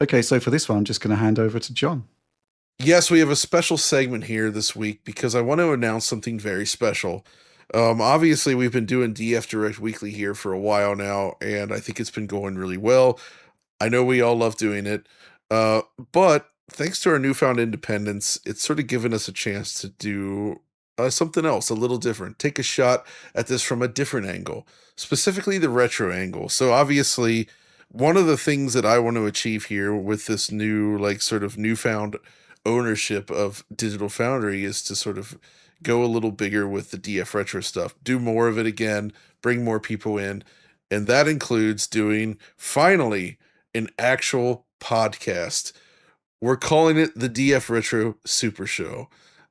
Okay, so for this one, I'm just going to hand over to John. Yes, we have a special segment here this week because I want to announce something very special. Obviously, we've been doing DF Direct Weekly here for a while now, and I think it's been going really well. I know we all love doing it, uh, but thanks to our newfound independence, it's sort of given us a chance to do something else, a little different. Take a shot at this from a different angle, specifically the retro angle. So, obviously, one of the things that I want to achieve here with this new, like, sort of newfound ownership of Digital Foundry is to sort of go a little bigger with the DF Retro stuff, do more of it again, bring more people in. And that includes doing, finally, an actual podcast. We're calling it the DF Retro Super Show.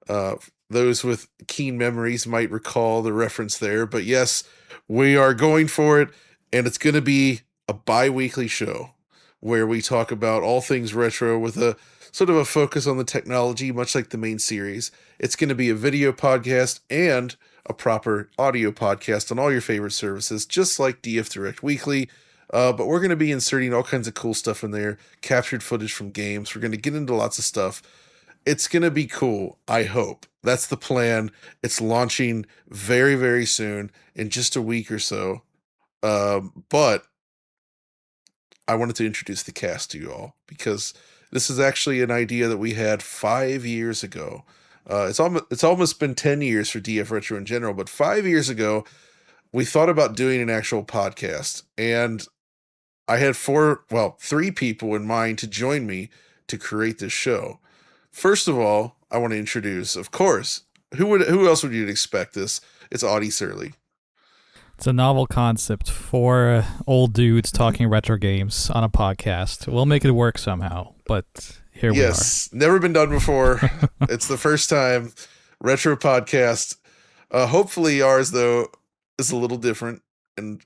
Uh, those with keen memories might recall the reference there, but yes, we are going for it, and it's going to be a bi-weekly show where we talk about all things retro with a sort of a focus on the technology, much like the main series. It's going to be a video podcast and a proper audio podcast on all your favorite services, just like DF Direct Weekly. But we're going to be inserting all kinds of cool stuff in there, captured footage from games. We're going to get into lots of stuff. It's going to be cool, I hope. That's the plan. It's launching very, very soon in just a week or so. But I wanted to introduce the cast to you all because this is actually an idea that we had 5 years ago. It's almost been 10 years for DF Retro in general, but 5 years ago, we thought about doing an actual podcast. And I had three people in mind to join me to create this show. First of all, I want to introduce, of course, who else would you expect this? It's Audie Surly. It's a novel concept for old dudes talking retro games on a podcast. We'll make it work somehow, but here we are. Yes, never been done before. It's the first time. Retro podcast. Hopefully ours though is a little different and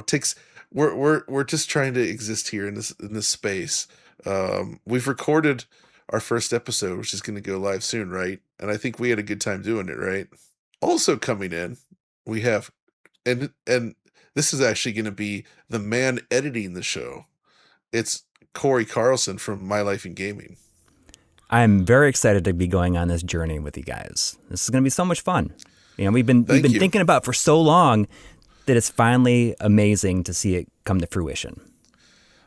takes we're just trying to exist here in this space. We've recorded our first episode, which is going to go live soon, right? And I think we had a good time doing it, right? Also coming in, we have and this is actually going to be the man editing the show. It's Corey Carlson from My Life in Gaming. I'm very excited to be going on this journey with you guys. This is going to be so much fun. We've been thinking about it for so long that it's finally amazing to see it come to fruition.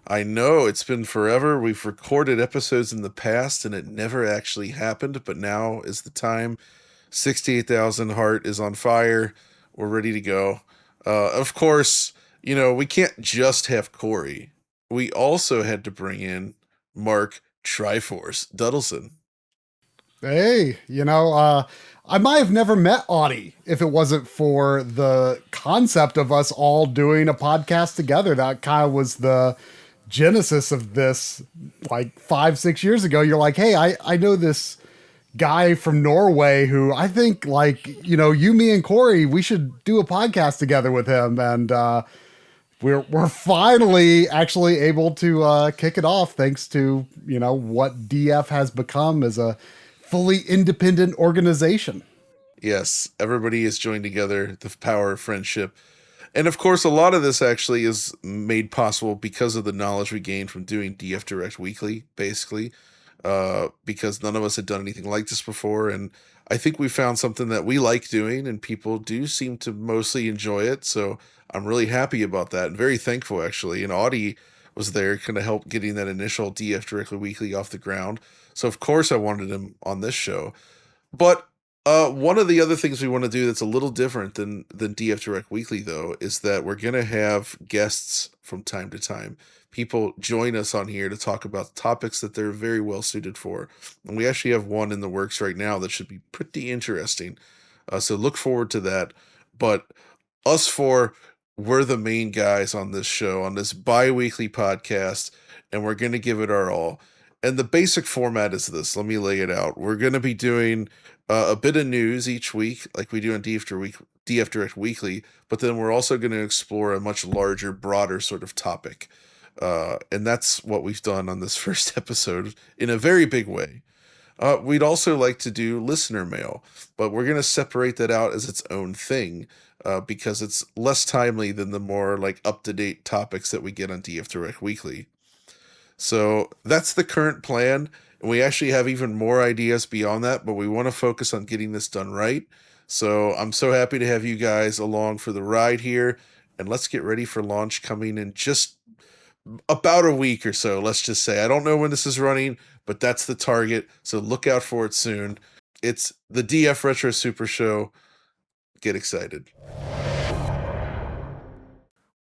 I know, it's been forever. We've recorded episodes in the past and it never actually happened, but now is the time. 68,000 Heart is on fire. We're ready to go. Of course, we can't just have Corey. We also had to bring in Mark Triforce Duddleson. Hey, I might have never met Audie if it wasn't for the concept of us all doing a podcast together. That kind of was the genesis of this, like 5-6 years ago. You're like, hey, I know this guy from Norway who I think, like, you, me, and Corey, we should do a podcast together with him. And we're finally actually able to kick it off thanks to, what DF has become as a fully independent organization. Yes, everybody is joined together, the power of friendship. And of course, a lot of this actually is made possible because of the knowledge we gained from doing DF Direct Weekly, basically, because none of us had done anything like this before. And I think we found something that we like doing, and people do seem to mostly enjoy it. So I'm really happy about that and very thankful, actually. And Audie was there kind of help getting that initial DF Direct Weekly off the ground. So, of course, I wanted him on this show. But one of the other things we want to do that's a little different than DF Direct Weekly, though, is that we're going to have guests from time to time. People join us on here to talk about topics that they're very well suited for. And we actually have one in the works right now that should be pretty interesting. So look forward to that. But us four, we're the main guys on this show, on this bi-weekly podcast, and we're going to give it our all. And the basic format is this. Let me lay it out. We're going to be doing a bit of news each week, like we do on DF Direct Weekly, but then we're also going to explore a much larger, broader sort of topic. And that's what we've done on this first episode in a very big way. We'd also like to do listener mail, but we're going to separate that out as its own thing because it's less timely than the more like up-to-date topics that we get on DF Direct Weekly. So that's the current plan. And we actually have even more ideas beyond that, but we want to focus on getting this done right. So I'm so happy to have you guys along for the ride here. And let's get ready for launch coming in just about a week or so. Let's just say, I don't know when this is running, but that's the target. So look out for it soon. It's the DF Retro Super Show. Get excited.